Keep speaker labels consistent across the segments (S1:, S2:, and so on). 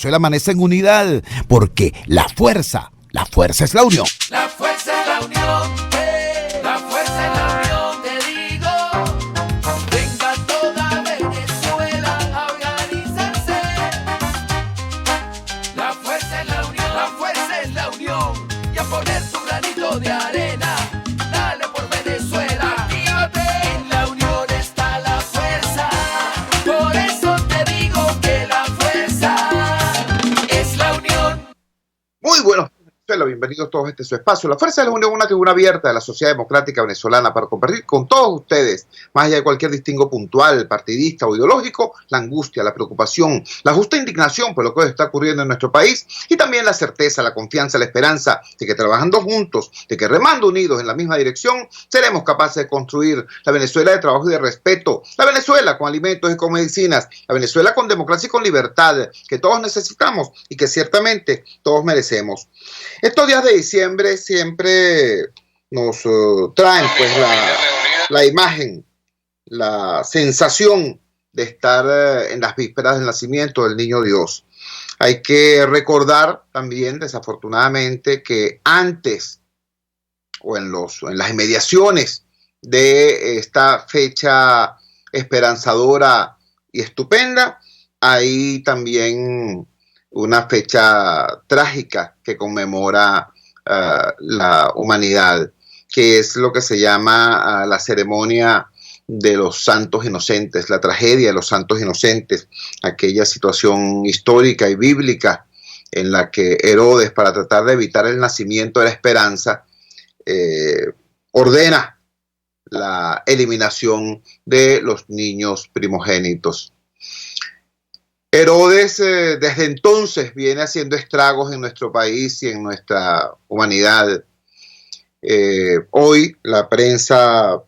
S1: Venezuela amanece en unidad, porque la fuerza es la unión.
S2: La fuerza es la unión, la fuerza es la unión, te digo. Venga toda Venezuela a organizarse. La fuerza es la unión, la fuerza es la unión. Y a poner tu granito de arena, dale por Venezuela. Actívate, en la unión está la fuerza. Por eso te digo que la fuerza es la unión.
S3: Muy buenos días, bienvenidos todos a este su espacio. La Fuerza de la Unión, una tribuna abierta de la sociedad democrática venezolana para compartir con todos ustedes, más allá de cualquier distingo puntual, partidista o ideológico, la angustia, la preocupación, la justa indignación por lo que hoy está ocurriendo en nuestro país y también la certeza, la confianza, la esperanza de que trabajando juntos, de que remando unidos en la misma dirección, seremos capaces de construir la Venezuela de trabajo y de respeto, la Venezuela con alimentos y con medicinas, la Venezuela con democracia y con libertad, que todos necesitamos y que ciertamente todos merecemos. Estos días de diciembre siempre nos traen pues la imagen, la sensación de estar en las vísperas del nacimiento del Niño Dios. Hay que recordar también, desafortunadamente, que antes o en las inmediaciones de esta fecha esperanzadora y estupenda, hay también una fecha trágica que conmemora la humanidad, que es lo que se llama la ceremonia de los santos inocentes, la tragedia de los santos inocentes, aquella situación histórica y bíblica en la que Herodes, para tratar de evitar el nacimiento de la esperanza, ordena la eliminación de los niños primogénitos. Herodes desde entonces viene haciendo estragos en nuestro país y en nuestra humanidad. Hoy la prensa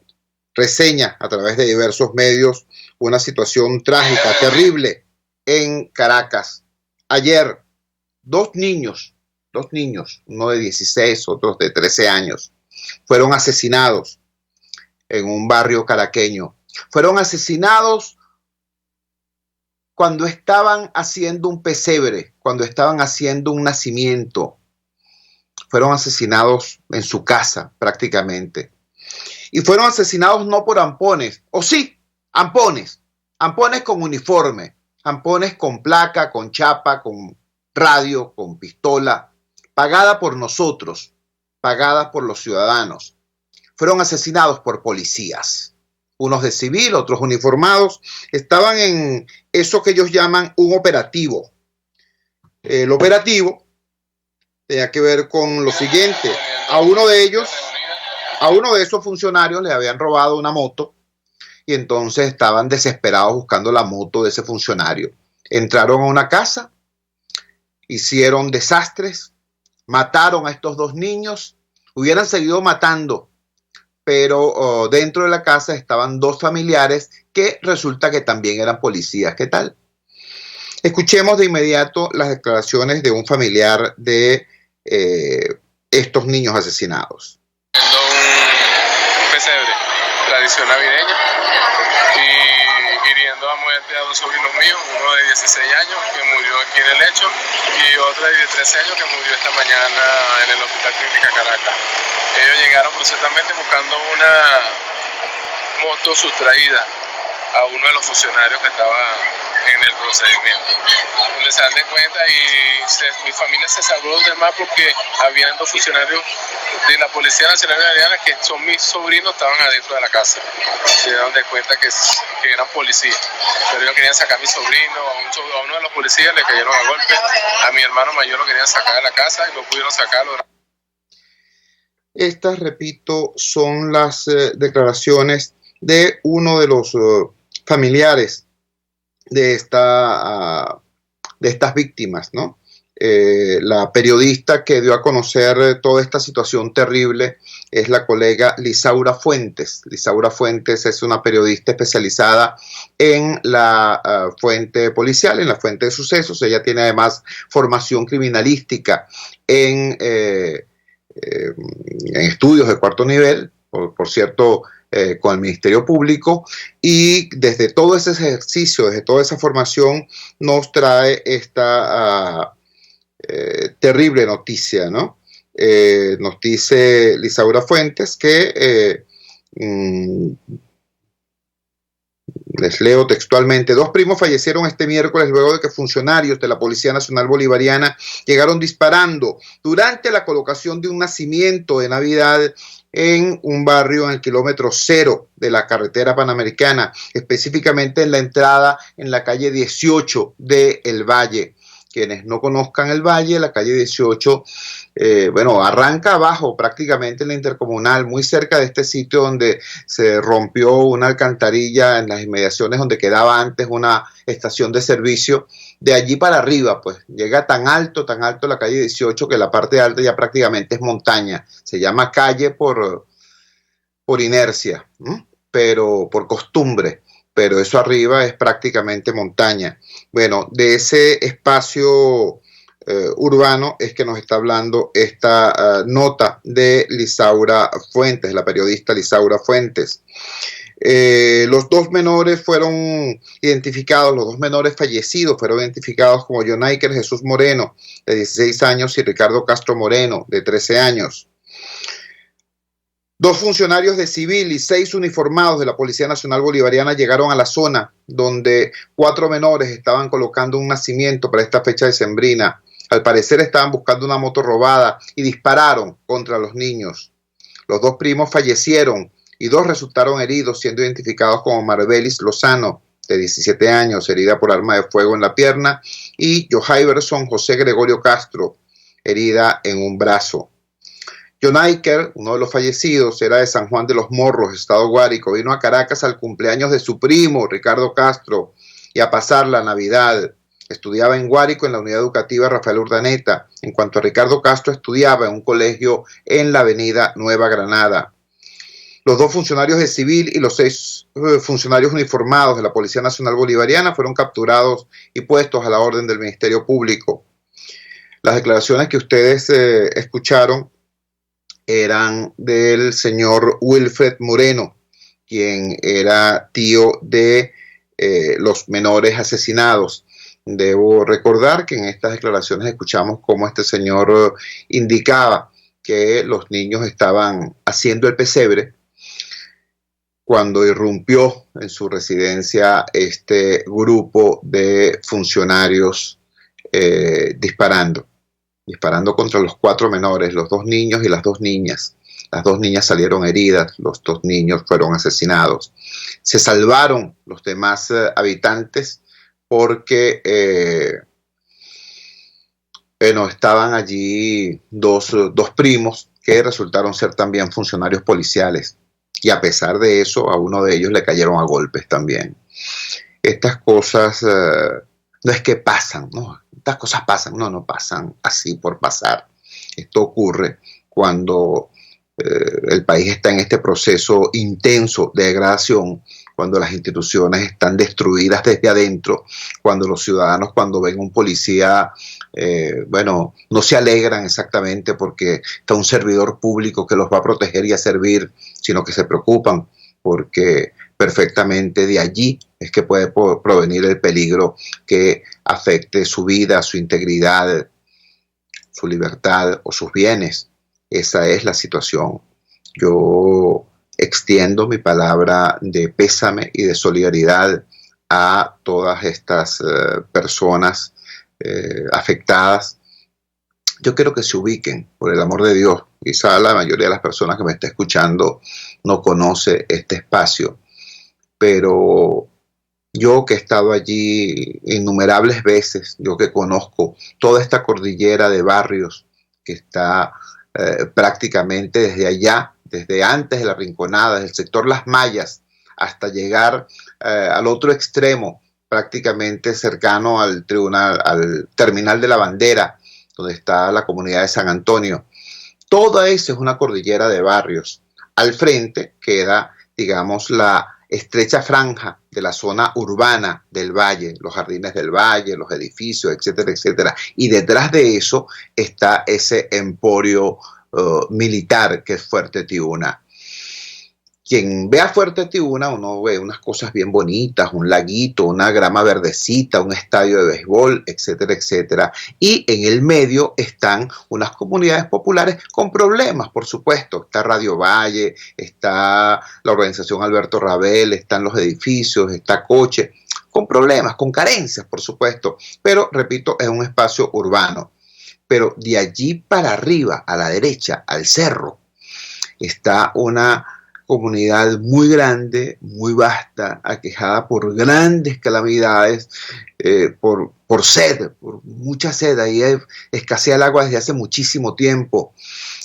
S3: reseña a través de diversos medios una situación trágica, terrible en Caracas. Ayer, dos niños, uno de 16, otros de 13 años, fueron asesinados en un barrio caraqueño. Fueron asesinados cuando estaban haciendo un pesebre, cuando estaban haciendo un nacimiento. Fueron asesinados en su casa prácticamente. Y fueron asesinados no por ampones, o sí, ampones con uniforme, ampones con placa, con chapa, con radio, con pistola, pagada por nosotros, pagada por los ciudadanos. Fueron asesinados por policías. Unos de civil, otros uniformados, estaban en eso que ellos llaman un operativo. El operativo tenía que ver con lo siguiente: a uno de esos funcionarios le habían robado una moto y entonces estaban desesperados buscando la moto de ese funcionario. Entraron a una casa, hicieron desastres, mataron a estos dos niños, hubieran seguido matando, pero dentro de la casa estaban dos familiares que resulta que también eran policías. ¿Qué tal? Escuchemos de inmediato las declaraciones de un familiar de estos niños asesinados.
S4: Un pesebre, tradición navideña, y hiriendo a muerte a dos sobrinos míos, uno de 16 años que murió aquí en el lecho y otro de 13 años que murió esta mañana en el Hospital Clínica Caracas. Ellos llegaron precisamente buscando una moto sustraída a uno de los funcionarios que estaba en el procedimiento. Donde se dan de cuenta y mi familia se salvó de más porque habían dos funcionarios de la Policía Nacional Bolivariana que son mis sobrinos, estaban adentro de la casa. Se dieron de cuenta que eran policías. Pero ellos querían sacar a mi sobrino, a uno de los policías le cayeron a golpe, a mi hermano mayor lo querían sacar de la casa y no pudieron sacarlo.
S3: Estas, repito, son las declaraciones de uno de los familiares de estas víctimas, ¿no? La periodista que dio a conocer toda esta situación terrible es la colega Lisaura Fuentes. Lisaura Fuentes es una periodista especializada en la fuente policial, en la fuente de sucesos. Ella tiene además formación criminalística en estudios de cuarto nivel. Por cierto, con el Ministerio Público, y desde todo ese ejercicio, desde toda esa formación, nos trae esta terrible noticia, ¿no? Nos dice Lisaura Fuentes que, les leo textualmente: 2 primos fallecieron este miércoles luego de que funcionarios de la Policía Nacional Bolivariana llegaron disparando durante la colocación de un nacimiento de Navidad en un barrio en el kilómetro 0 de la carretera panamericana, específicamente en la entrada en la calle 18 de El Valle. Quienes no conozcan El Valle, la calle 18, arranca abajo prácticamente en la intercomunal, muy cerca de este sitio donde se rompió una alcantarilla en las inmediaciones donde quedaba antes una estación de servicio. De allí para arriba, pues llega tan alto la calle 18 que la parte alta ya prácticamente es montaña. Se llama calle por inercia, ¿no? Pero por costumbre. Pero eso arriba es prácticamente montaña. Bueno, de ese espacio urbano es que nos está hablando esta nota de Lisaura Fuentes, la periodista Lisaura Fuentes. Los 2 menores fueron identificados, los 2 menores fallecidos fueron identificados como Jonaiker Jesús Moreno, de 16 años, y Ricardo Castro Moreno, de 13 años. 2 funcionarios de civil y 6 uniformados de la Policía Nacional Bolivariana llegaron a la zona donde 4 menores estaban colocando un nacimiento para esta fecha decembrina. Al parecer estaban buscando una moto robada y dispararon contra los niños. Los 2 primos fallecieron y 2 resultaron heridos, siendo identificados como Marbelis Lozano, de 17 años, herida por arma de fuego en la pierna, y Johaiverson José Gregorio Castro, herida en un brazo. Jonaiker, uno de los fallecidos, era de San Juan de los Morros, estado Guárico. Vino a Caracas al cumpleaños de su primo, Ricardo Castro, y a pasar la Navidad. Estudiaba en Guárico en la unidad educativa Rafael Urdaneta. En cuanto a Ricardo Castro, estudiaba en un colegio en la avenida Nueva Granada. Los 2 funcionarios de civil y los 6 funcionarios uniformados de la Policía Nacional Bolivariana fueron capturados y puestos a la orden del Ministerio Público. Las declaraciones que ustedes escucharon eran del señor Wilfred Moreno, quien era tío de los menores asesinados. Debo recordar que en estas declaraciones escuchamos cómo este señor indicaba que los niños estaban haciendo el pesebre cuando irrumpió en su residencia este grupo de funcionarios disparando contra los 4 menores, los 2 niños y las 2 niñas. Las 2 niñas salieron heridas, los 2 niños fueron asesinados. Se salvaron los demás habitantes porque estaban allí dos primos que resultaron ser también funcionarios policiales. Y a pesar de eso, a uno de ellos le cayeron a golpes también. Estas cosas no es que pasan, ¿no? Estas cosas pasan, no pasan así por pasar. Esto ocurre cuando el país está en este proceso intenso de degradación, cuando las instituciones están destruidas desde adentro, cuando los ciudadanos, cuando ven un policía, no se alegran exactamente porque está un servidor público que los va a proteger y a servir, sino que se preocupan porque perfectamente de allí es que puede provenir el peligro que afecte su vida, su integridad, su libertad o sus bienes. Esa es la situación. Yo extiendo mi palabra de pésame y de solidaridad a todas estas personas afectadas. Yo quiero que se ubiquen, por el amor de Dios. Quizá la mayoría de las personas que me está escuchando no conoce este espacio, pero yo que he estado allí innumerables veces, yo que conozco toda esta cordillera de barrios que está prácticamente desde allá, desde antes de la Rinconada, desde el sector Las Mayas, hasta llegar al otro extremo, prácticamente cercano al terminal de la Bandera, donde está la comunidad de San Antonio. Toda esa es una cordillera de barrios. Al frente queda, digamos, la estrecha franja de la zona urbana del valle, los jardines del valle, los edificios, etcétera, etcétera. Y detrás de eso está ese emporio militar que es Fuerte Tiuna. quien vea Fuerte Tiuna, uno ve unas cosas bien bonitas, un laguito, una grama verdecita, un estadio de béisbol, etcétera, etcétera. Y en el medio están unas comunidades populares con problemas, por supuesto. Está Radio Valle, está la organización Alberto Rabel, están los edificios, está Coche, con problemas, con carencias, por supuesto. Pero, repito, es un espacio urbano. Pero de allí para arriba, a la derecha, al cerro, está una comunidad muy grande, muy vasta, aquejada por grandes calamidades, por sed, por mucha sed. Ahí escasea el agua desde hace muchísimo tiempo.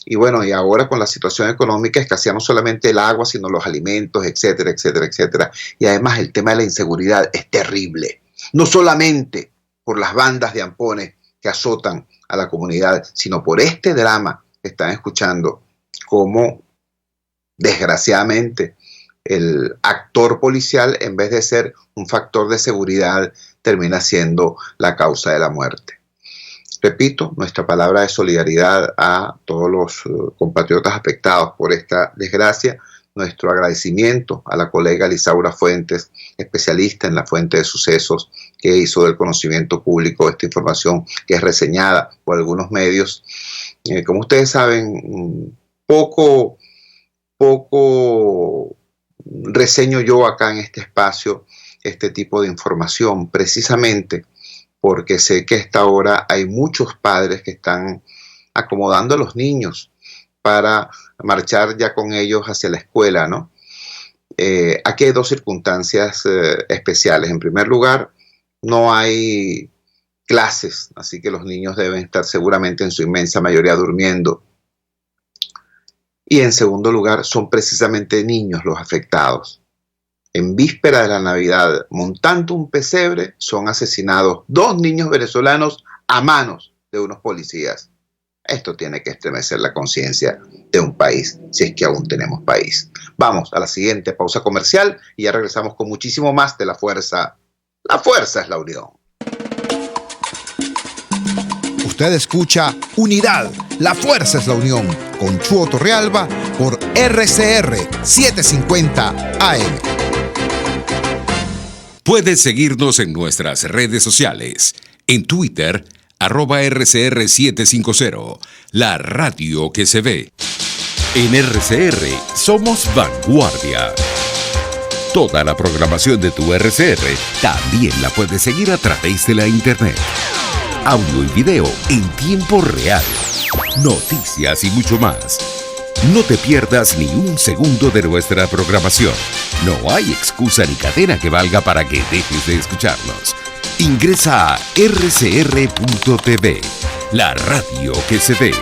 S3: Y bueno, y ahora con la situación económica escasea no solamente el agua, sino los alimentos, etcétera, etcétera, etcétera. Y además el tema de la inseguridad es terrible. No solamente por las bandas de ampones que azotan a la comunidad, sino por este drama que están escuchando, como desgraciadamente el actor policial, en vez de ser un factor de seguridad, termina siendo la causa de la muerte. Repito, nuestra palabra de solidaridad a todos los compatriotas afectados por esta desgracia, nuestro agradecimiento a la colega Lisaura Fuentes, especialista en la fuente de sucesos, que hizo del conocimiento público esta información que es reseñada por algunos medios. Como ustedes saben, poco reseño yo acá en este espacio este tipo de información, precisamente porque sé que a esta hora hay muchos padres que están acomodando a los niños para marchar ya con ellos hacia la escuela, ¿no? Aquí hay dos circunstancias especiales. En primer lugar, no hay clases, así que los niños deben estar seguramente en su inmensa mayoría durmiendo. Y en segundo lugar, son precisamente niños los afectados. En víspera de la Navidad, montando un pesebre, son asesinados 2 niños venezolanos a manos de unos policías. Esto tiene que estremecer la conciencia de un país, si es que aún tenemos país. Vamos a la siguiente pausa comercial y ya regresamos con muchísimo más de La Fuerza. La fuerza es la unión.
S1: Usted escucha Unidad, la fuerza es la unión, con Chuo Torrealba por RCR 750 AM.
S5: Puedes seguirnos en nuestras redes sociales. En Twitter, @RCR750, la radio que se ve. En RCR somos vanguardia. Toda la programación de tu RCR también la puedes seguir a través de la internet. Audio y video en tiempo real, noticias y mucho más. No te pierdas ni un segundo de nuestra programación. No hay excusa ni cadena que valga para que dejes de escucharnos. Ingresa a rcr.tv, la radio que se ve.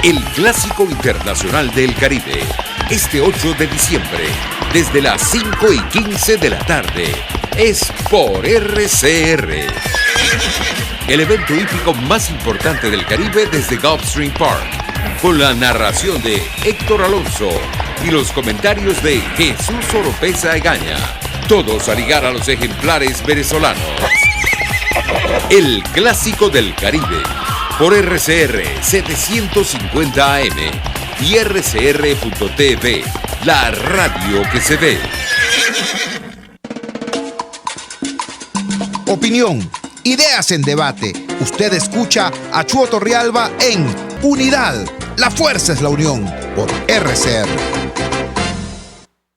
S5: El Clásico Internacional del Caribe, este 8 de diciembre, desde las 5:15 de la tarde, es por RCR. El evento hípico más importante del Caribe desde Gulfstream Park, con la narración de Héctor Alonso y los comentarios de Jesús Oropeza Egaña, todos a ligar a los ejemplares venezolanos. El Clásico del Caribe, por RCR 750 AM y RCR.tv, la radio que se ve.
S1: Opinión, ideas en debate. Usted escucha a Chuo Torrealba en Unidad, la fuerza es la unión, por RCR.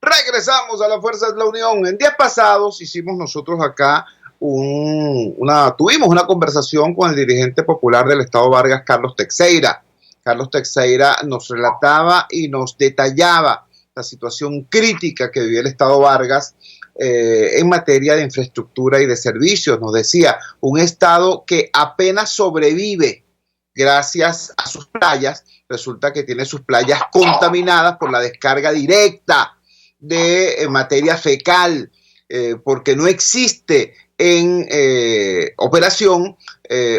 S3: Regresamos a La Fuerza es la Unión. En días pasados hicimos nosotros acá tuvimos una conversación con el dirigente popular del Estado Vargas, Carlos Teixeira. Carlos Teixeira nos relataba y nos detallaba la situación crítica que vivía el Estado Vargas en materia de infraestructura y de servicios. Nos decía, un Estado que apenas sobrevive gracias a sus playas, resulta que tiene sus playas contaminadas por la descarga directa de materia fecal, porque no existe en operación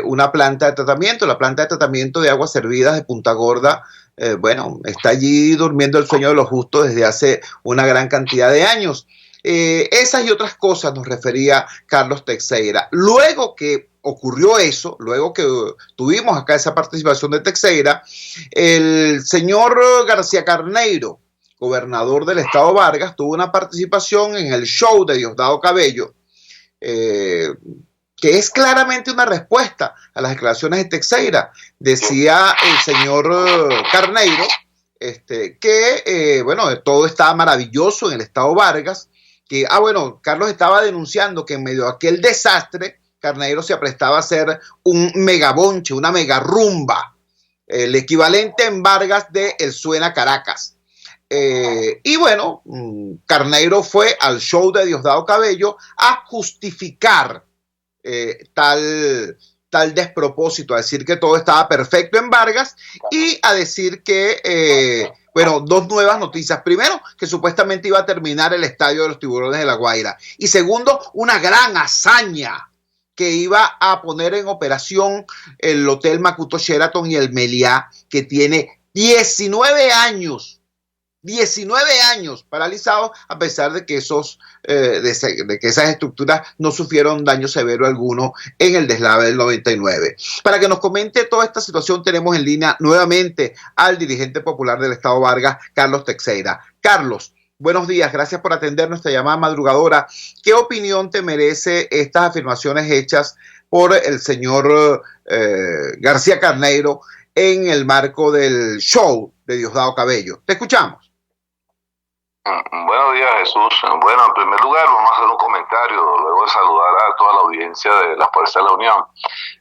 S3: una planta de tratamiento. La planta de tratamiento de aguas servidas de Punta Gorda, está allí durmiendo el sueño de los justos desde hace una gran cantidad de años. Esas y otras cosas nos refería Carlos Teixeira. Luego que ocurrió eso, luego que tuvimos acá esa participación de Teixeira, el señor García Carneiro, gobernador del estado Vargas, tuvo una participación en el show de Diosdado Cabello, que es claramente una respuesta a las declaraciones de Teixeira. Decía el señor Carneiro que bueno, todo estaba maravilloso en el estado Vargas, que bueno, Carlos estaba denunciando que en medio de aquel desastre Carneiro se aprestaba a hacer un megabonche, una megarrumba, el equivalente en Vargas de El Suena Caracas. Y bueno, Carneiro fue al show de Diosdado Cabello a justificar tal despropósito, a decir que todo estaba perfecto en Vargas y a decir que, bueno, dos nuevas noticias. Primero, que supuestamente iba a terminar el estadio de los Tiburones de La Guaira. Y segundo, una gran hazaña, que iba a poner en operación el Hotel Makuto Sheraton y el Meliá, que tiene 19 años paralizados, a pesar de que de que esas estructuras no sufrieron daño severo alguno en el deslave del 99. Para que nos comente toda esta situación, tenemos en línea nuevamente al dirigente popular del estado Vargas, Carlos Teixeira. Carlos, buenos días, gracias por atender nuestra llamada madrugadora. ¿Qué opinión te merece estas afirmaciones hechas por el señor García Carneiro en el marco del show de Diosdado Cabello? Te escuchamos.
S6: Buenos días, Jesús. Bueno, en primer lugar vamos a hacer un comentario, luego de saludar a toda la audiencia de la Fuerza de la Unión.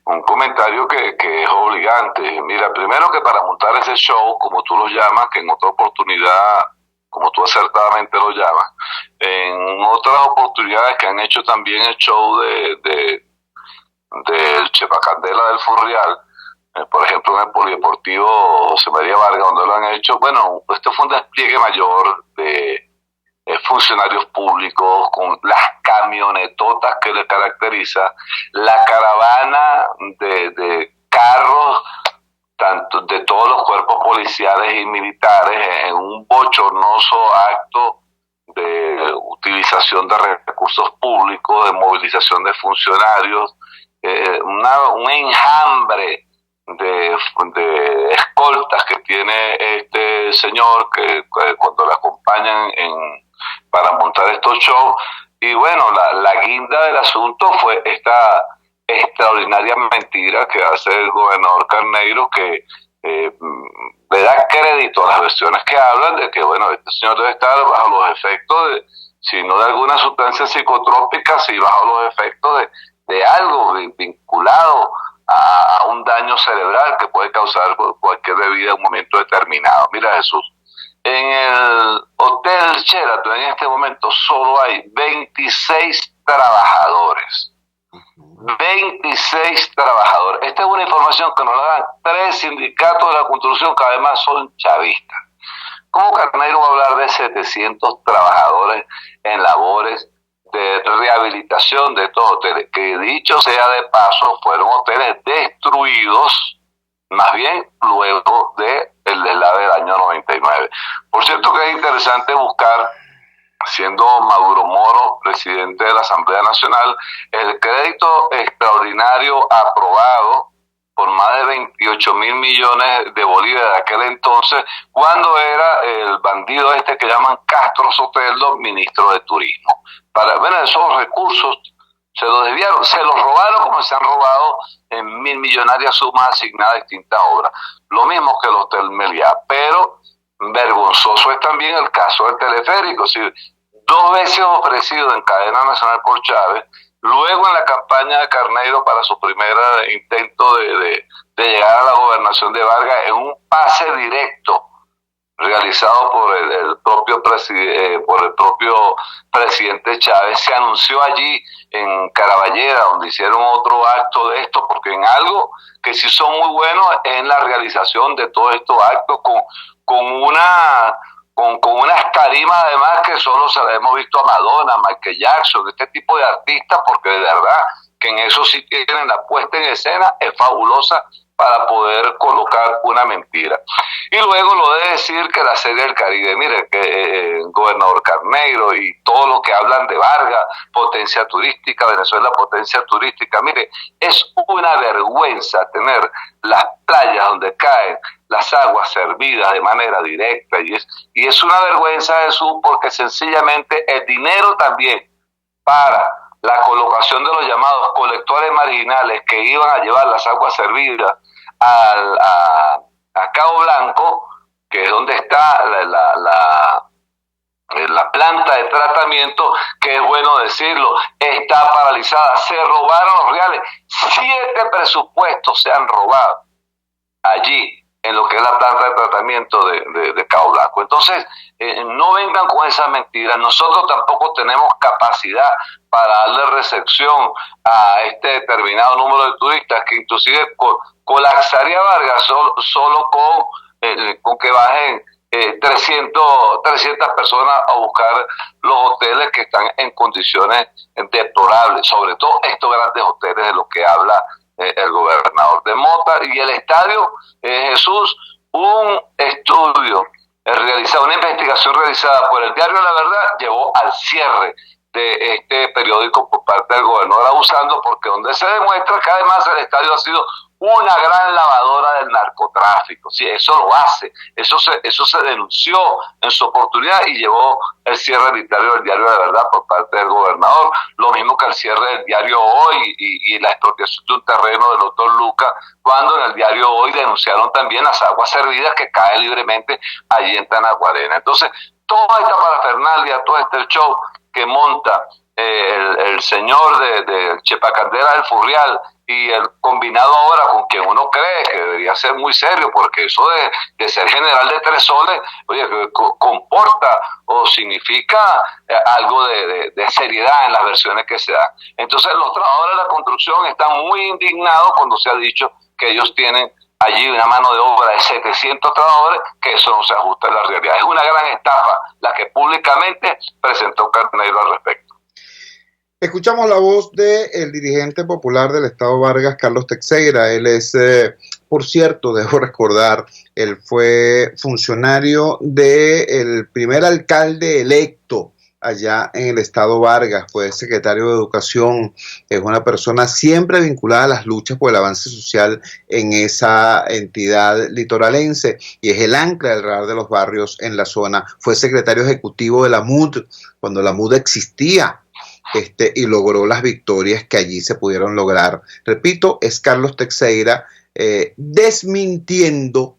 S6: Un comentario que es obligante. Mira, primero que para montar ese show, como tú lo llamas, que en otra oportunidad, como tú acertadamente lo llamas, en otras oportunidades que han hecho también el show del Chepacandela del Furrial, por ejemplo en el Polideportivo José María Vargas, donde lo han hecho, bueno, este fue un despliegue mayor de funcionarios públicos con las camionetotas que le caracteriza, la caravana de carros, tanto de todos los cuerpos policiales y militares, en un bochornoso acto de utilización de recursos públicos, de movilización de funcionarios, un enjambre de escoltas que tiene este señor que cuando le acompañan para montar estos shows. Y bueno, la guinda del asunto fue esta extraordinaria mentira que hace el gobernador Carneiro, que le da crédito a las versiones que hablan de que, bueno, este señor debe estar bajo los efectos si no de alguna sustancia psicotrópica, si bajo los efectos de algo vinculado a un daño cerebral que puede causar cualquier bebida en un momento determinado. Mira, Jesús, en el Hotel Sheraton en este momento solo hay 26 trabajadores. 26 trabajadores. Esta es una información que nos la dan 3 sindicatos de la construcción que además son chavistas. ¿Cómo Carneiro va a hablar de 700 trabajadores en labores de rehabilitación de estos hoteles, que dicho sea de paso fueron hoteles destruidos más bien luego del deslave del año 99? Por cierto que es interesante buscar, siendo Maduro Moro presidente de la Asamblea Nacional, el crédito extraordinario aprobado por más de 28.000 millones de bolívares de aquel entonces, cuando era el bandido que llaman Castro Soteldo, ministro de Turismo. Bueno, esos recursos se los desviaron, se los robaron como se han robado en millonarias sumas asignadas a distintas obras. Lo mismo que el Hotel Meliá, pero vergonzoso es también el caso del teleférico. Es decir, 2 veces ofrecido en cadena nacional por Chávez, luego en la campaña de Carneiro para su primer intento de llegar a la gobernación de Vargas, en un pase directo realizado por el propio presidente Chávez, se anunció allí en Caraballeda, donde hicieron otro acto de esto, porque en algo que sí son muy buenos es en la realización de todos estos actos con unas tarimas además que solo se las hemos visto a Madonna, Michael Jackson, este tipo de artistas, porque de verdad que en eso sí tienen la puesta en escena, es fabulosa para poder colocar una mentira. Y luego lo de decir que la Serie del Caribe, mire, que el gobernador Carneiro y todo lo que hablan de Vargas, potencia turística, Venezuela potencia turística, mire, es una vergüenza tener las playas donde caen las aguas servidas de manera directa, y es una vergüenza, Jesús, porque sencillamente el dinero también para la colocación de los llamados colectores marginales que iban a llevar las aguas servidas a Cabo Blanco, que es donde está la planta de tratamiento, que es bueno decirlo, está paralizada. Se robaron los reales. 7 presupuestos se han robado allí en lo que es la planta de tratamiento de Cabo Blanco. Entonces, no vengan con esas mentiras. Nosotros tampoco tenemos capacidad para darle recepción a este determinado número de turistas, que inclusive colapsaría Vargas solo con que bajen 300 personas a buscar los hoteles que están en condiciones deplorables, sobre todo estos grandes hoteles de los que habla el gobernador de Mota. Y el estadio, Jesús, un estudio realizado, una investigación realizada por el diario La Verdad, llevó al cierre de este periódico por parte del gobernador, abusando, porque donde se demuestra que además el estadio ha sido una gran lavadora del narcotráfico. Sí, eso lo hace, eso se denunció en su oportunidad y llevó el cierre arbitrario del diario La Verdad por parte del gobernador, lo mismo que el cierre del diario Hoy y la expropiación de un terreno del doctor Luca, cuando en el diario Hoy denunciaron también las aguas servidas que caen libremente allí en Tanaguarena. Entonces, toda esta parafernalia, todo este show que monta el señor de Chepacandela del Furrial, y el combinado ahora con quien uno cree que debería ser muy serio, porque eso de ser general de 3 soles, oye, comporta o significa algo de seriedad en las versiones que se dan. Entonces los trabajadores de la construcción están muy indignados cuando se ha dicho que ellos tienen allí una mano de obra de 700 trabajadores, que eso no se ajusta a la realidad. Es una gran estafa la que públicamente presentó Carneiro al respecto.
S3: Escuchamos la voz del dirigente popular del Estado Vargas, Carlos Teixeira. Él es, por cierto, debo recordar, él fue funcionario del primer alcalde electo allá en el Estado Vargas, fue secretario de Educación, es una persona siempre vinculada a las luchas por el avance social en esa entidad litoralense, y es el ancla del radar de los barrios en la zona. Fue secretario ejecutivo de la MUD, cuando la MUD existía, y logró las victorias que allí se pudieron lograr. Repito, es Carlos Teixeira desmintiendo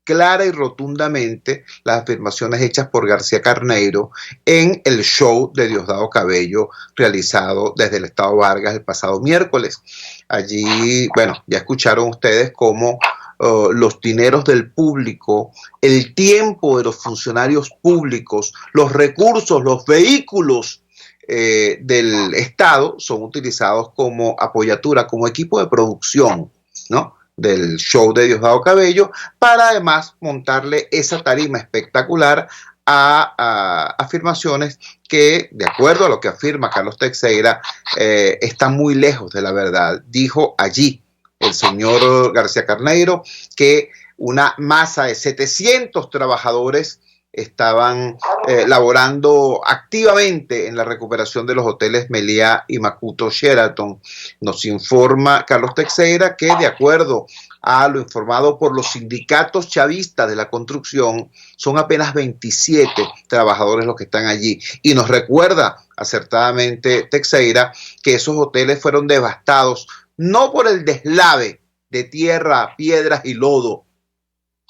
S3: clara y rotundamente las afirmaciones hechas por García Carneiro en el show de Diosdado Cabello realizado desde el Estado Vargas el pasado miércoles. Allí, bueno, ya escucharon ustedes cómo los dineros del público, el tiempo de los funcionarios públicos, los recursos, los vehículos del Estado son utilizados como apoyatura, como equipo de producción, ¿no?, del show de Diosdado Cabello, para además montarle esa tarima espectacular a afirmaciones que, de acuerdo a lo que afirma Carlos Teixeira, están muy lejos de la verdad. Dijo allí el señor García Carneiro que una masa de 700 trabajadores estaban laborando activamente en la recuperación de los hoteles Meliá y Macuto Sheraton. Nos informa Carlos Teixeira que, de acuerdo a lo informado por los sindicatos chavistas de la construcción, son apenas 27 trabajadores los que están allí. Y nos recuerda acertadamente Teixeira que esos hoteles fueron devastados no por el deslave de tierra, piedras y lodo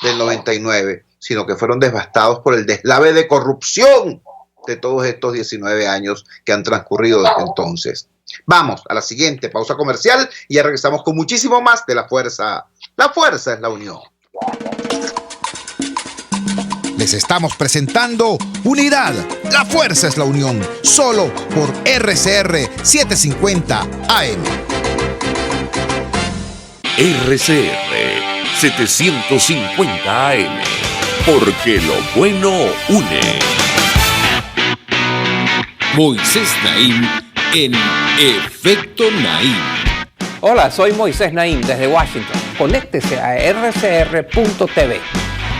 S3: del 99, sino que fueron devastados por el deslave de corrupción de todos estos 19 años que han transcurrido desde entonces. Vamos a la siguiente pausa comercial y ya regresamos con muchísimo más de La Fuerza. La fuerza es la unión.
S1: Les estamos presentando Unidad. La fuerza es la unión. Solo por RCR 750 AM.
S5: RCR 750 AM. Porque lo bueno une. Moisés Naim en Efecto Naim.
S7: Hola, soy Moisés Naim desde Washington. conéctese a rcr.tv.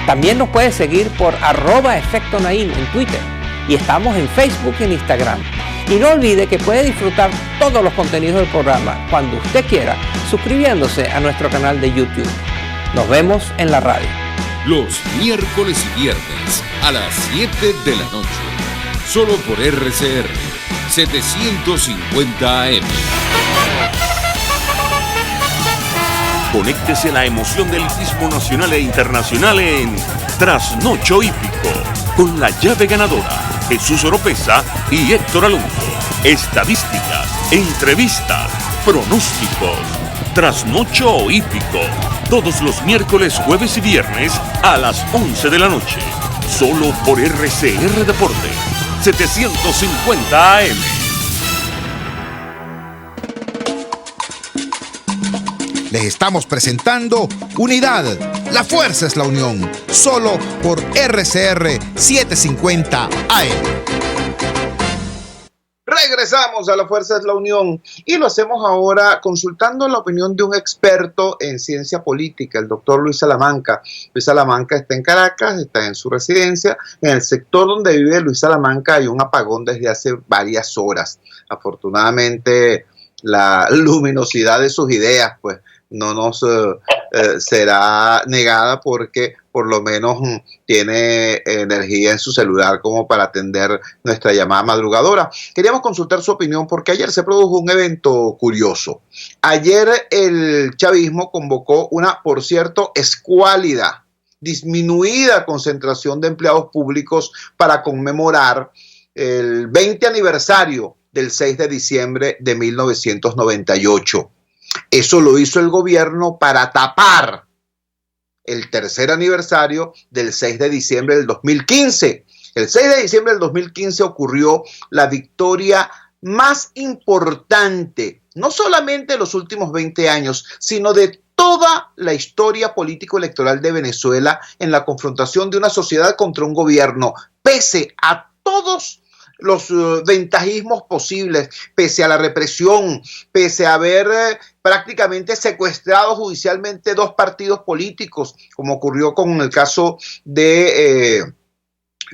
S7: También nos puede seguir por @Efecto Naim en Twitter y estamos en Facebook y en Instagram. Y no olvide que puede disfrutar todos los contenidos del programa cuando usted quiera, suscribiéndose a nuestro canal de YouTube. Nos vemos en la radio.
S5: Los miércoles y viernes a las 7 de la noche. Solo por RCR 750 AM. Conéctese a la emoción del hippismo nacional e internacional en Trasnocho Hípico, con la llave ganadora, Jesús Oropesa y Héctor Alonso. Estadísticas, entrevistas, pronósticos. Trasnocho Hípico, todos los miércoles, jueves y viernes a las 11 de la noche. Solo por RCR Deporte 750 AM.
S1: Les estamos presentando Unidad. La fuerza es la unión. Solo por RCR 750 AM.
S3: Regresamos a La Fuerza es la Unión y lo hacemos ahora consultando la opinión de un experto en ciencia política, el doctor Luis Salamanca. Luis Salamanca está en Caracas, está en su residencia. En el sector donde vive Luis Salamanca hay un apagón desde hace varias horas. Afortunadamente, la luminosidad de sus ideas pues no nos será negada porque por lo menos tiene energía en su celular como para atender nuestra llamada madrugadora. Queríamos consultar su opinión porque ayer se produjo un evento curioso. Ayer el chavismo convocó una, por cierto, escuálida, disminuida concentración de empleados públicos para conmemorar el 20 aniversario del 6 de diciembre de 1998. Eso lo hizo el gobierno para tapar el tercer aniversario del 6 de diciembre del 2015. El 6 de diciembre del 2015 ocurrió la victoria más importante, no solamente de los últimos 20 años, sino de toda la historia político-electoral de Venezuela en la confrontación de una sociedad contra un gobierno, pese a todos los ventajismos posibles, pese a la represión, pese a haber prácticamente secuestrado judicialmente dos partidos políticos, como ocurrió con el caso de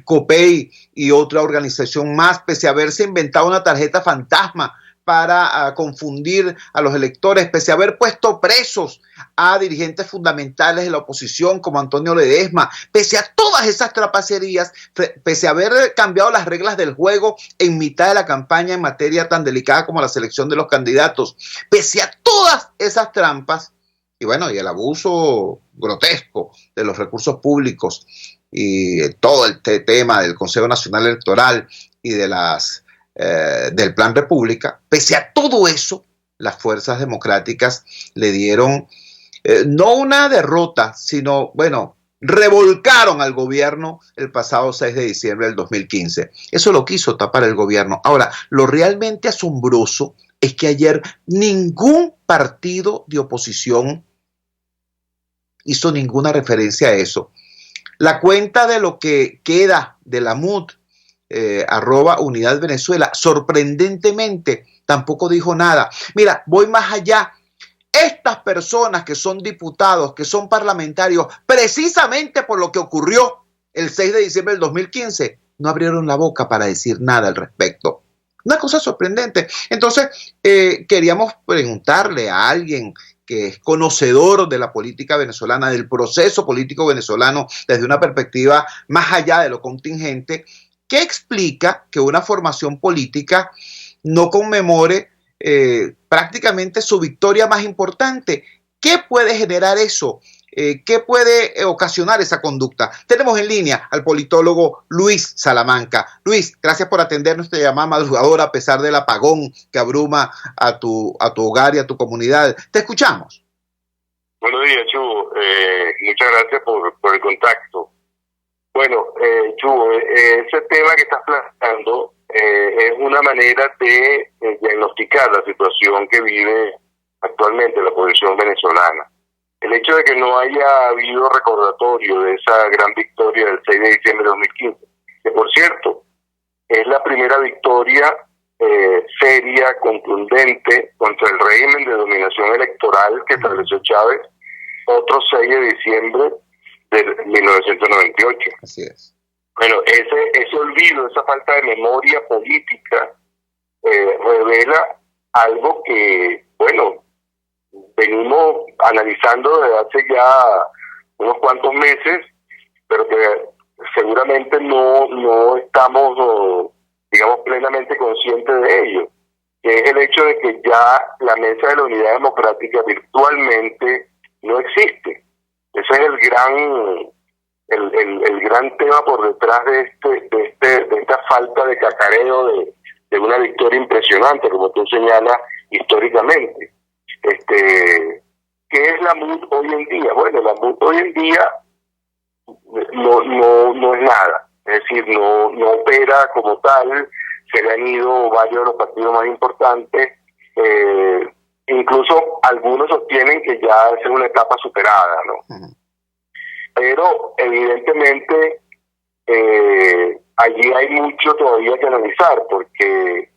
S3: COPEI y otra organización más, pese a haberse inventado una tarjeta fantasma para confundir a los electores, pese a haber puesto presos a dirigentes fundamentales de la oposición como Antonio Ledesma, pese a todas esas trapacerías, pese a haber cambiado las reglas del juego en mitad de la campaña en materia tan delicada como la selección de los candidatos, pese a todas esas trampas y bueno, y el abuso grotesco de los recursos públicos y todo el tema del Consejo Nacional Electoral y de del Plan República, pese a todo eso, las fuerzas democráticas le dieron no una derrota, sino, bueno, revolcaron al gobierno el pasado 6 de diciembre del 2015. Eso lo quiso tapar el gobierno. Ahora, lo realmente asombroso es que ayer ningún partido de oposición hizo ninguna referencia a eso. La cuenta de lo que queda de la MUD, @Unidad Venezuela, sorprendentemente tampoco dijo nada. Mira, voy más allá. Estas personas que son diputados, que son parlamentarios, precisamente por lo que ocurrió el 6 de diciembre del 2015, no abrieron la boca para decir nada al respecto. Una cosa sorprendente. Entonces, queríamos preguntarle a alguien que es conocedor de la política venezolana, del proceso político venezolano, desde una perspectiva más allá de lo contingente, ¿qué explica que una formación política no conmemore prácticamente su victoria más importante? ¿Qué puede generar eso? ¿Qué puede ocasionar esa conducta? Tenemos en línea al politólogo Luis Salamanca. Luis, gracias por atender nuestra llamada madrugadora a pesar del apagón que abruma a tu hogar y a tu comunidad. Te escuchamos.
S8: Buenos días, Chugo. Muchas gracias por el contacto. Bueno, Chugo, ese tema que estás planteando es una manera de diagnosticar la situación que vive actualmente la oposición venezolana. El hecho de que no haya habido recordatorio de esa gran victoria del 6 de diciembre de 2015, que por cierto es la primera victoria seria, contundente contra el régimen de dominación electoral que estableció Chávez otro 6 de diciembre de 1998.
S3: Así es.
S8: Bueno, ese olvido, esa falta de memoria política revela algo que, bueno, venimos analizando desde hace ya unos cuantos meses, pero que seguramente no estamos, digamos, plenamente conscientes de ello, que es el hecho de que ya la Mesa de la Unidad Democrática virtualmente no existe. Ese es el gran tema por detrás de esta falta de cacareo de una victoria impresionante, como tú señalas, históricamente. ¿Qué es la MUD hoy en día? Bueno, la MUD hoy en día no es nada, es decir, no opera como tal. Se le han ido varios de los partidos más importantes, incluso algunos sostienen que ya es una etapa superada, ¿no? Uh-huh. Pero evidentemente allí hay mucho todavía que analizar, porque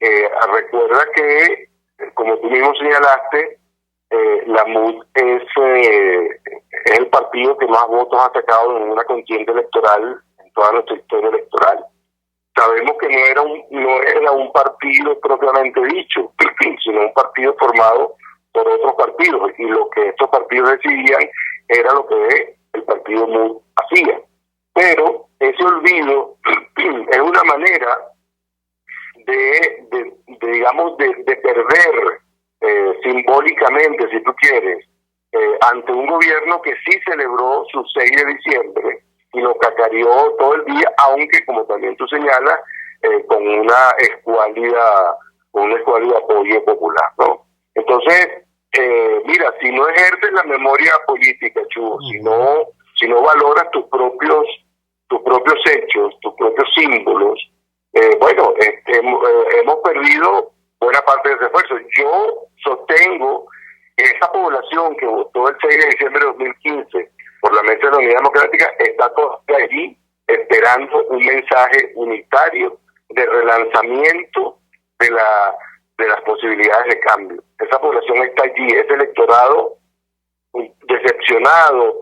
S8: recuerda que, como tú mismo señalaste, la MUD es el partido que más votos ha sacado en una contienda electoral en toda nuestra historia electoral. Sabemos que no era un partido propiamente dicho, sino un partido formado por otros partidos, y lo que estos partidos decidían era lo que el partido MUD hacía. Pero ese olvido es una manera de perder simbólicamente, si tú quieres, ante un gobierno que sí celebró su 6 de diciembre y lo cacareó todo el día, aunque, como también tú señalas, con una escuálida apoyo popular, ¿no? Entonces, mira, si no ejerces la memoria política, Chugo, si no valoras tus propios hechos, tus propios símbolos, bueno, hemos perdido buena parte de ese esfuerzo. Yo sostengo que esa población que votó el 6 de diciembre de 2015 por la Mesa de la Unidad Democrática está todavía allí esperando un mensaje unitario de relanzamiento de las posibilidades de cambio. Esa población está allí, ese electorado decepcionado,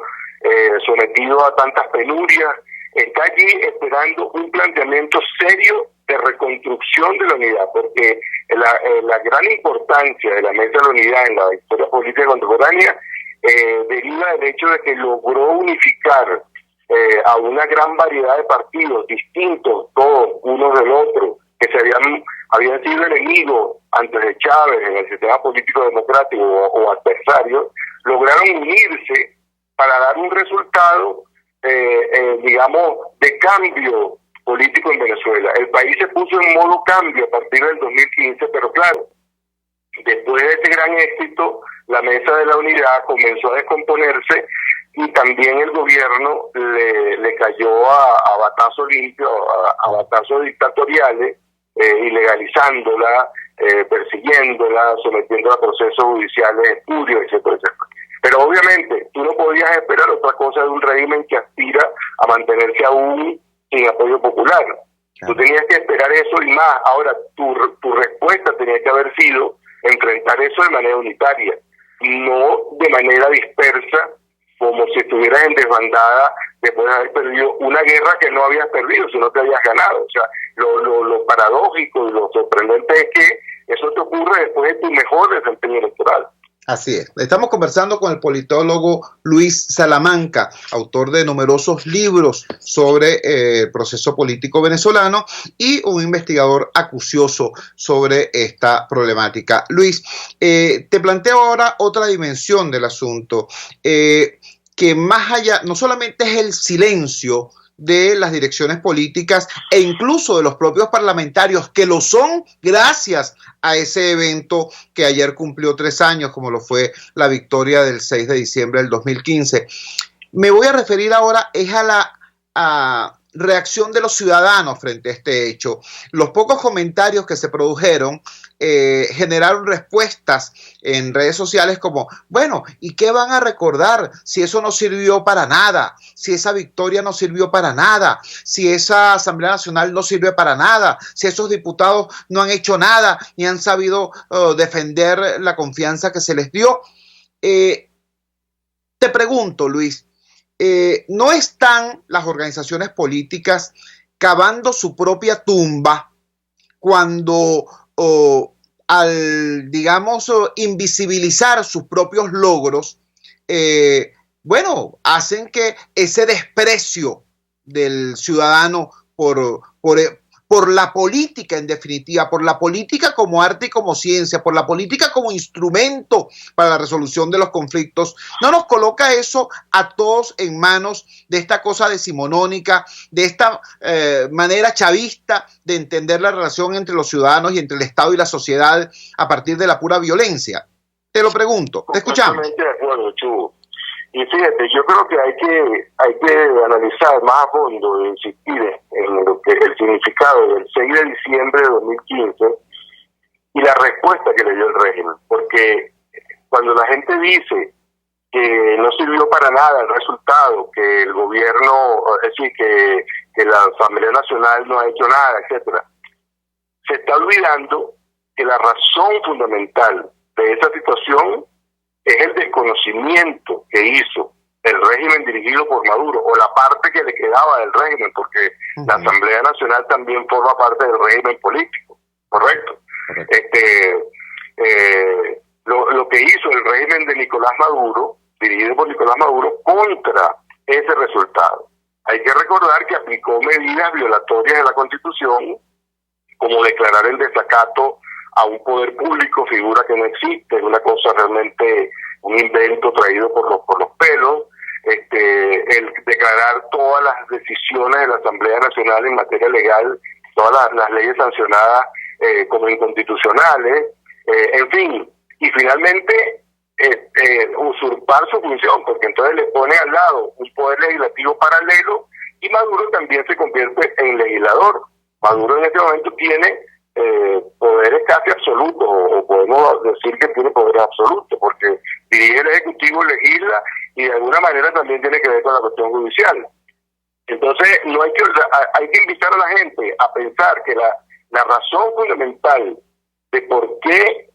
S8: sometido a tantas penurias, está allí esperando un planteamiento serio de reconstrucción de la unidad, porque la gran importancia de la Mesa de la Unidad en la historia política contemporánea deriva del hecho de que logró unificar a una gran variedad de partidos distintos, todos unos del otro, que habían sido enemigos antes de Chávez en el sistema político democrático o adversarios, lograron unirse para dar un resultado, digamos, de cambio político en Venezuela. El país se puso en modo cambio a partir del 2015, pero claro, después de ese gran éxito, la Mesa de la Unidad comenzó a descomponerse y también el gobierno le cayó a batazo limpio, a batazos dictatoriales, ilegalizándola, persiguiéndola, sometiéndola a procesos judiciales espurios, etcétera, etcétera. Pero obviamente tú no podías esperar otra cosa de un régimen que aspira a mantenerse aún sin apoyo popular. Claro. Tú tenías que esperar eso y más. Ahora, tu respuesta tenía que haber sido enfrentar eso de manera unitaria, no de manera dispersa, como si estuvieras en desbandada después de haber perdido una guerra que no habías perdido, sino que habías ganado. O sea, lo paradójico y lo sorprendente es que eso te ocurre después de tu mejor desempeño electoral.
S3: Así es. Estamos conversando con el politólogo Luis Salamanca, autor de numerosos libros sobre el proceso político venezolano y un investigador acucioso sobre esta problemática. Luis, te planteo ahora otra dimensión del asunto, que más allá, no solamente es el silencio de las direcciones políticas e incluso de los propios parlamentarios, que lo son gracias a ese evento que ayer cumplió 3 años, como lo fue la victoria del 6 de diciembre del 2015. Me voy a referir ahora a la reacción de los ciudadanos frente a este hecho. Los pocos comentarios que se produjeron generaron respuestas en redes sociales como, bueno, ¿y qué van a recordar si eso no sirvió para nada? Si esa victoria no sirvió para nada, si esa Asamblea Nacional no sirve para nada, si esos diputados no han hecho nada ni han sabido defender la confianza que se les dio. Te pregunto, Luis, ¿no están las organizaciones políticas cavando su propia tumba cuando al, digamos, invisibilizar sus propios logros, bueno, hacen que ese desprecio del ciudadano por la política, en definitiva, por la política como arte y como ciencia, por la política como instrumento para la resolución de los conflictos, no nos coloca eso a todos en manos de esta cosa decimonónica, de esta manera chavista de entender la relación entre los ciudadanos y entre el Estado y la sociedad a partir de la pura violencia? Te lo pregunto, te escuchamos.
S8: Completamente de acuerdo, Chugo. Y fíjate, yo creo que hay que analizar más a fondo e insistir en lo que es el significado del 6 de diciembre de 2015 y la respuesta que le dio el régimen. Porque cuando la gente dice que no sirvió para nada el resultado, que el gobierno, es decir, que la Asamblea Nacional no ha hecho nada, etcétera, se está olvidando que la razón fundamental de esa situación es el desconocimiento que hizo el régimen dirigido por Maduro, o la parte que le quedaba del régimen, porque la Asamblea Nacional también forma parte del régimen político, ¿correcto? Lo que hizo el régimen de Nicolás Maduro, dirigido por Nicolás Maduro, contra ese resultado. Hay que recordar que aplicó medidas violatorias de la Constitución, como declarar el desacato a un poder público, figura que no existe, es una cosa realmente, un invento traído por los pelos, el declarar todas las decisiones de la Asamblea Nacional en materia legal, todas las leyes sancionadas como inconstitucionales, en fin, y finalmente usurpar su función, porque entonces le pone al lado un poder legislativo paralelo y Maduro también se convierte en legislador. Maduro en este momento tiene poderes casi absolutos, o podemos decir que tiene poderes absolutos, porque dirige el Ejecutivo, legisla y de alguna manera también tiene que ver con la cuestión judicial. Entonces no hay que invitar a la gente a pensar que la razón fundamental de por qué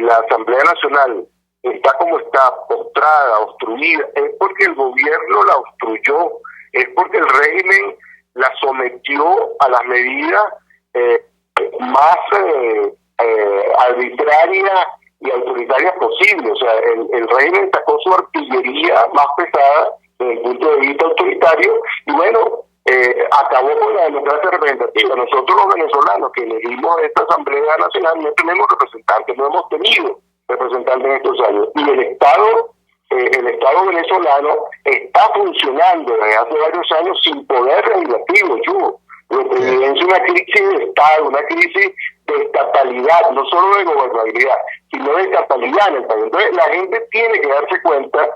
S8: la Asamblea Nacional está como está, postrada, obstruida, es porque el gobierno la obstruyó, es porque el régimen la sometió a las medidas más arbitrarias y autoritarias posibles. O sea, el régimen sacó su artillería más pesada desde el punto de vista autoritario y bueno, acabó con la democracia representativa. Nosotros los venezolanos que elegimos esta Asamblea Nacional no tenemos representantes, no hemos tenido representantes en estos años. Y el Estado venezolano está funcionando desde hace varios años sin poder legislativo, Chugo. Lo que evidencia una crisis de Estado, una crisis de estatalidad, no solo de gobernabilidad, sino de estatalidad en el país. Entonces la gente tiene que darse cuenta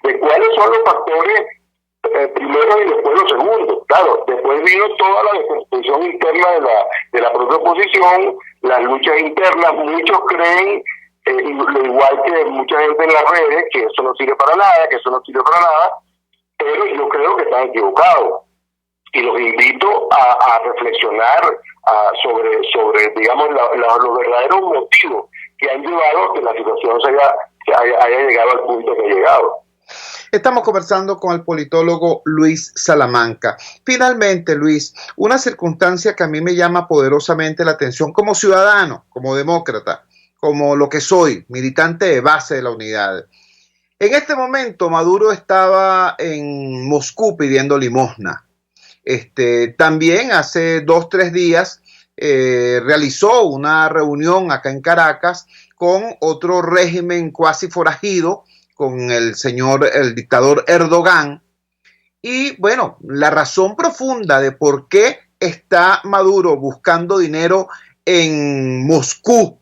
S8: de cuáles son los factores primero y después los segundos. Claro, después vino toda la descomposición interna de la propia oposición, las luchas internas. Muchos creen, igual que mucha gente en las redes, que eso no sirve para nada, pero yo creo que están equivocados. Y los invito a reflexionar sobre digamos, los verdaderos motivos que han llevado a que la situación haya llegado al punto que ha llegado.
S3: Estamos conversando con el politólogo Luis Salamanca. Finalmente, Luis, una circunstancia que a mí me llama poderosamente la atención como ciudadano, como demócrata, como lo que soy, militante de base de la unidad. En este momento, Maduro estaba en Moscú pidiendo limosna. También hace 2-3 días realizó una reunión acá en Caracas con otro régimen cuasi forajido, con el dictador Erdogan. Y bueno, la razón profunda de por qué está Maduro buscando dinero en Moscú,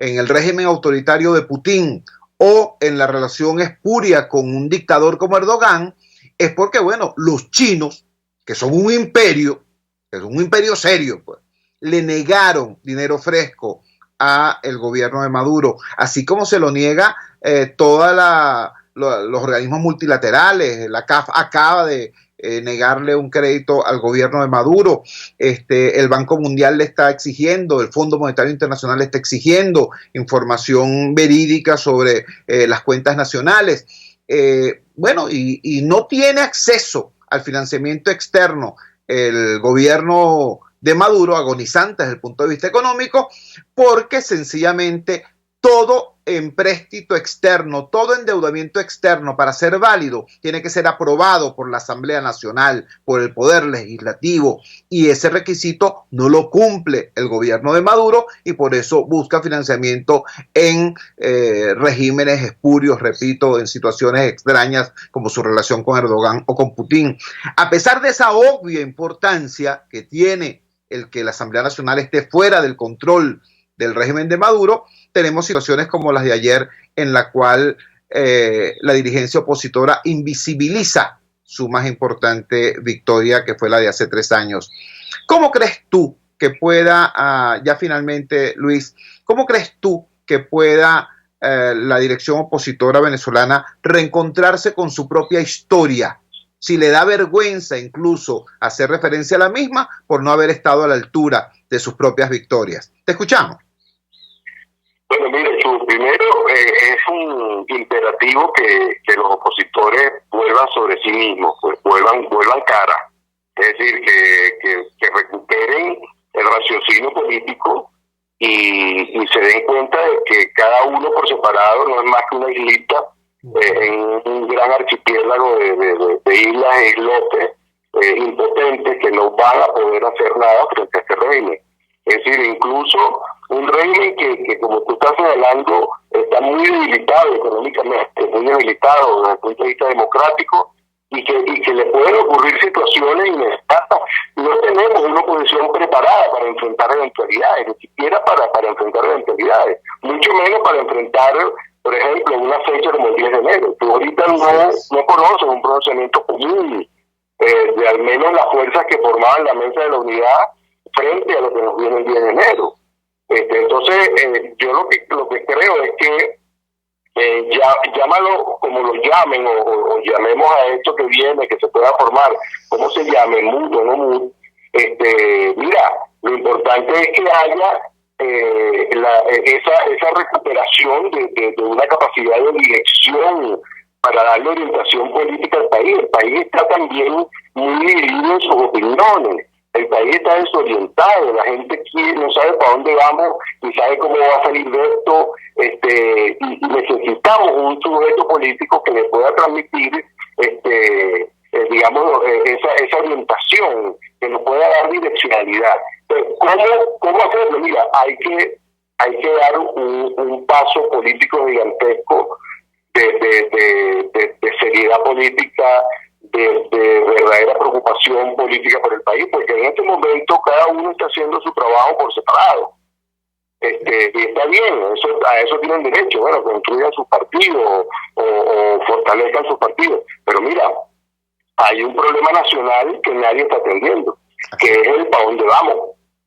S3: en el régimen autoritario de Putin, o en la relación espuria con un dictador como Erdogan, es porque, bueno, los chinos, que son un imperio serio, pues, le negaron dinero fresco a el gobierno de Maduro, así como se lo niega todos los organismos multilaterales. La CAF acaba de negarle un crédito al gobierno de Maduro, el Banco Mundial le está exigiendo, el Fondo Monetario Internacional le está exigiendo información verídica sobre las cuentas nacionales. bueno, y no tiene acceso al financiamiento externo el gobierno de Maduro, agonizante desde el punto de vista económico, porque sencillamente todo empréstito externo, todo endeudamiento externo para ser válido tiene que ser aprobado por la Asamblea Nacional, por el Poder Legislativo, y ese requisito no lo cumple el gobierno de Maduro y por eso busca financiamiento en regímenes espurios, repito, en situaciones extrañas como su relación con Erdogan o con Putin. A pesar de esa obvia importancia que tiene el que la Asamblea Nacional esté fuera del control del régimen de Maduro, tenemos situaciones como las de ayer en la cual la dirigencia opositora invisibiliza su más importante victoria, que fue la de hace 3 años. ¿Cómo crees tú que pueda, ya finalmente, Luis, cómo crees tú que pueda la dirección opositora venezolana reencontrarse con su propia historia? Si le da vergüenza incluso hacer referencia a la misma por no haber estado a la altura de sus propias victorias. Te escuchamos.
S8: Bueno, mire, primero es un imperativo que los opositores vuelvan sobre sí mismos, pues vuelvan cara. Es decir, que recuperen el raciocinio político y se den cuenta de que cada uno por separado no es más que una islita en un gran archipiélago de islas e islotes impotentes que no van a poder hacer nada frente a este régimen. Es decir, incluso un régimen que como tú estás señalando, está muy debilitado económicamente, muy debilitado desde el punto de vista democrático, y que le pueden ocurrir situaciones inesperadas. No tenemos una oposición preparada para enfrentar eventualidades, ni siquiera para enfrentar eventualidades, mucho menos para enfrentar, por ejemplo, una fecha como el 10 de enero. Tú ahorita no conoces un pronunciamiento común de al menos las fuerzas que formaban la mesa de la unidad frente a lo que nos viene el 10 de enero. Entonces, yo lo que creo es que llámalo como lo llamen, o llamemos a esto que viene, que se pueda formar, como se llame, mudo o no mudo. Mira, lo importante es que haya esa recuperación de una capacidad de dirección para darle orientación política al país. El país está también muy dividido en sus opiniones. El país está desorientado, la gente no sabe para dónde vamos, ni sabe cómo va a salir de esto, y necesitamos un sujeto político que le pueda transmitir, digamos, esa orientación, que nos pueda dar direccionalidad. Pero, ¿cómo hacerlo? Mira, hay que dar un paso político gigantesco de seriedad política, de verdadera preocupación política por el país, porque en este momento cada uno está haciendo su trabajo por separado. Y está bien, a eso tienen derecho, bueno, construyan sus partidos o fortalezcan sus partidos. Pero mira, hay un problema nacional que nadie está atendiendo, que es el para dónde vamos.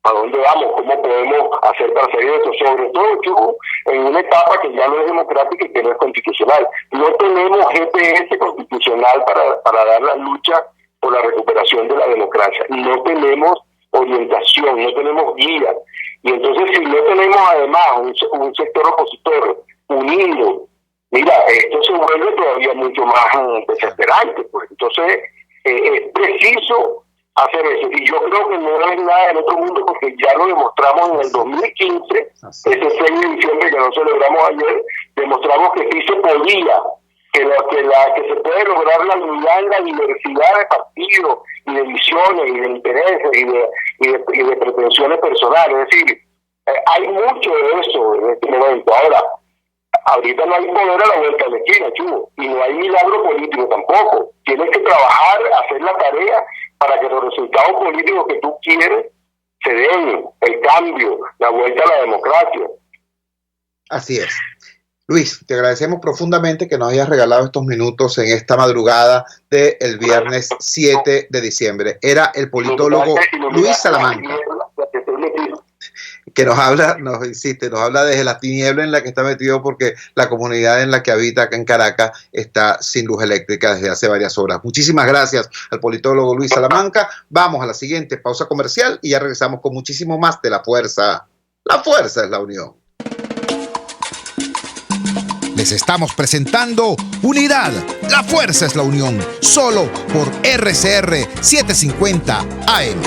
S8: ¿Para dónde vamos? ¿Cómo podemos hacer para salir de eso? Sobre todo, Chugo, en una etapa que ya no es democrática y que no es constitucional. No tenemos GPS constitucional para dar la lucha por la recuperación de la democracia. No tenemos orientación, no tenemos guía. Y entonces, si no tenemos además un sector opositor unido, mira, esto se vuelve todavía mucho más desesperante. Pues entonces, es preciso hacer eso, y yo creo que no es nada del otro mundo, porque ya lo demostramos en el 2015, ese 6 de diciembre que no celebramos ayer, demostramos que sí se podía, que se puede lograr la unidad en la diversidad de partidos y de visiones y de intereses y de pretensiones personales. Es decir, hay mucho de eso en este momento. Ahorita no hay poder a la vuelta de la esquina, Chugo, y no hay milagro político tampoco. Tienes que trabajar, hacer la tarea para que los resultados políticos que tú quieres se den, el cambio, la vuelta a la democracia.
S3: Así es. Luis, te agradecemos profundamente que nos hayas regalado estos minutos en esta madrugada del viernes 7 de diciembre. Era el politólogo Luis Salamanca, que nos habla desde la tiniebla en la que está metido, porque la comunidad en la que habita acá en Caracas está sin luz eléctrica desde hace varias horas. Muchísimas gracias al politólogo Luis Salamanca. Vamos a la siguiente pausa comercial y ya regresamos con muchísimo más de La Fuerza. La fuerza es la unión.
S1: Le Les estamos presentando Unidad, la fuerza es la unión, solo por RCR 750 AM.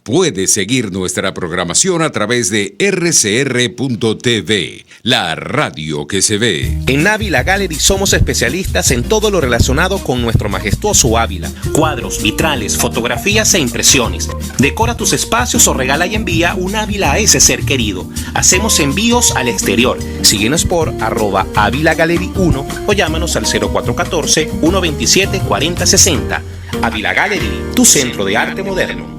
S5: Puede seguir nuestra programación a través de rcr.tv, la radio que se ve.
S9: En Ávila Gallery somos especialistas en todo lo relacionado con nuestro majestuoso Ávila. Cuadros, vitrales, fotografías e impresiones. Decora tus espacios o regala y envía un Ávila a ese ser querido. Hacemos envíos al exterior. Síguenos por @Ávila Gallery 1 o llámanos al 0414-127-4060. Ávila Gallery, tu centro de arte moderno.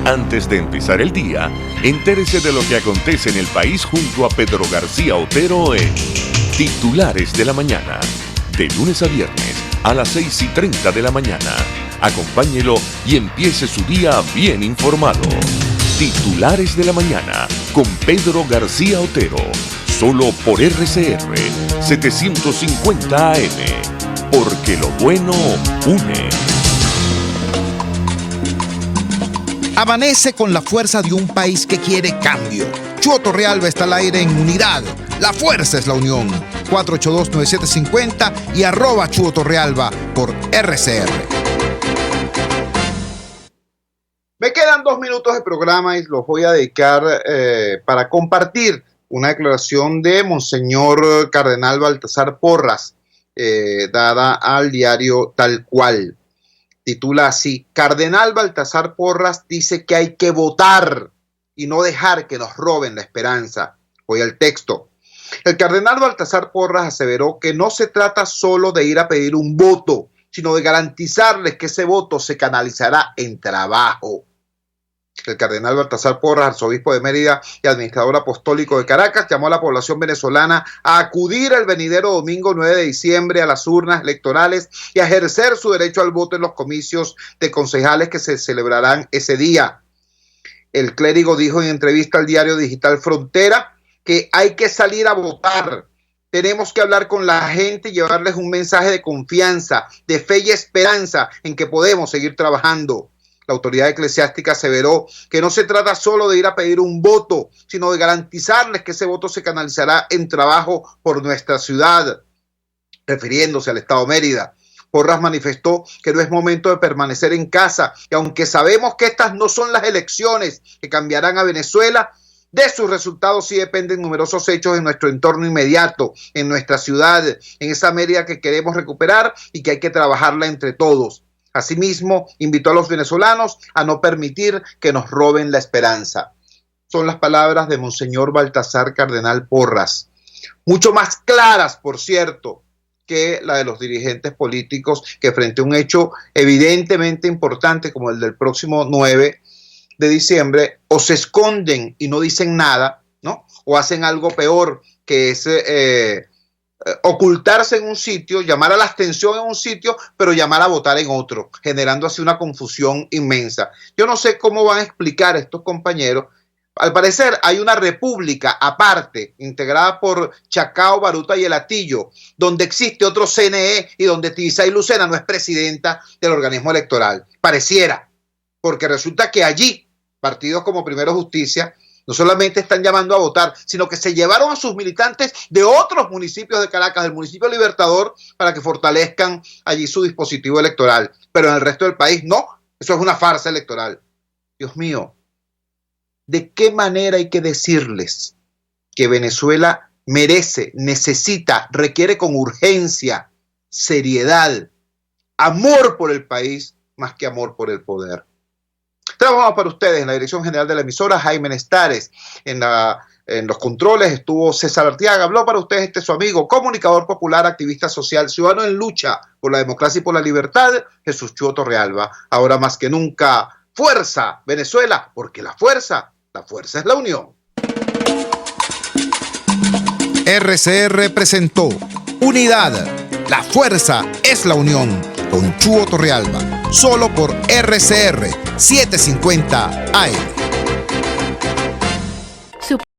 S10: Antes de empezar el día, entérese de lo que acontece en el país junto a Pedro García Otero en Titulares de la Mañana. De lunes a viernes a las 6:30 de la mañana. Acompáñelo y empiece su día bien informado. Titulares de la Mañana con Pedro García Otero. Solo por RCR 750 AM. Porque lo bueno une.
S1: Amanece con la fuerza de un país que quiere cambio. Chuo Torrealba está al aire en Unidad. La fuerza es la unión. 482-9750 y @Chuo Torrealba por RCR.
S3: Me quedan 2 minutos de programa y los voy a dedicar para compartir una declaración de Monseñor Cardenal Baltasar Porras, dada al diario Tal Cual. Titula así: Cardenal Baltasar Porras dice que hay que votar y no dejar que nos roben la esperanza. Voy al texto. El cardenal Baltasar Porras aseveró que no se trata solo de ir a pedir un voto, sino de garantizarles que ese voto se canalizará en trabajo. El cardenal Baltasar Porras, arzobispo de Mérida y administrador apostólico de Caracas, llamó a la población venezolana a acudir el venidero domingo 9 de diciembre a las urnas electorales y a ejercer su derecho al voto en los comicios de concejales que se celebrarán ese día. El clérigo dijo en entrevista al diario digital Frontera que hay que salir a votar. Tenemos que hablar con la gente y llevarles un mensaje de confianza, de fe y esperanza en que podemos seguir trabajando. La autoridad eclesiástica aseveró que no se trata solo de ir a pedir un voto, sino de garantizarles que ese voto se canalizará en trabajo por nuestra ciudad, refiriéndose al Estado Mérida. Porras manifestó que no es momento de permanecer en casa y aunque sabemos que estas no son las elecciones que cambiarán a Venezuela, de sus resultados sí dependen numerosos hechos en nuestro entorno inmediato, en nuestra ciudad, en esa Mérida que queremos recuperar y que hay que trabajarla entre todos. Asimismo, invitó a los venezolanos a no permitir que nos roben la esperanza. Son las palabras de Monseñor Baltasar Cardenal Porras, mucho más claras, por cierto, que la de los dirigentes políticos que frente a un hecho evidentemente importante como el del próximo 9 de diciembre, o se esconden y no dicen nada, ¿no? O hacen algo peor, que es ocultarse en un sitio, llamar a la abstención en un sitio, pero llamar a votar en otro, generando así una confusión inmensa. Yo no sé cómo van a explicar estos compañeros. Al parecer hay una república aparte, integrada por Chacao, Baruta y El Hatillo, donde existe otro CNE y donde Tibisay Lucena no es presidenta del organismo electoral. Pareciera, porque resulta que allí partidos como Primero Justicia no solamente están llamando a votar, sino que se llevaron a sus militantes de otros municipios de Caracas, del municipio Libertador, para que fortalezcan allí su dispositivo electoral. Pero en el resto del país no, eso es una farsa electoral. Dios mío, ¿de qué manera hay que decirles que Venezuela merece, necesita, requiere con urgencia, seriedad, amor por el país, más que amor por el poder? Trabajamos para ustedes en la dirección general de la emisora, Jaime Nestares. En los controles estuvo César Arteaga. Habló para ustedes su amigo, comunicador popular, activista social, ciudadano en lucha por la democracia y por la libertad, Jesús Chuo Torrealba. Ahora más que nunca, fuerza, Venezuela, porque la fuerza es la unión.
S1: RCR presentó Unidad, la fuerza es la unión, con Chuo Torrealba, solo por RCR 750 AM.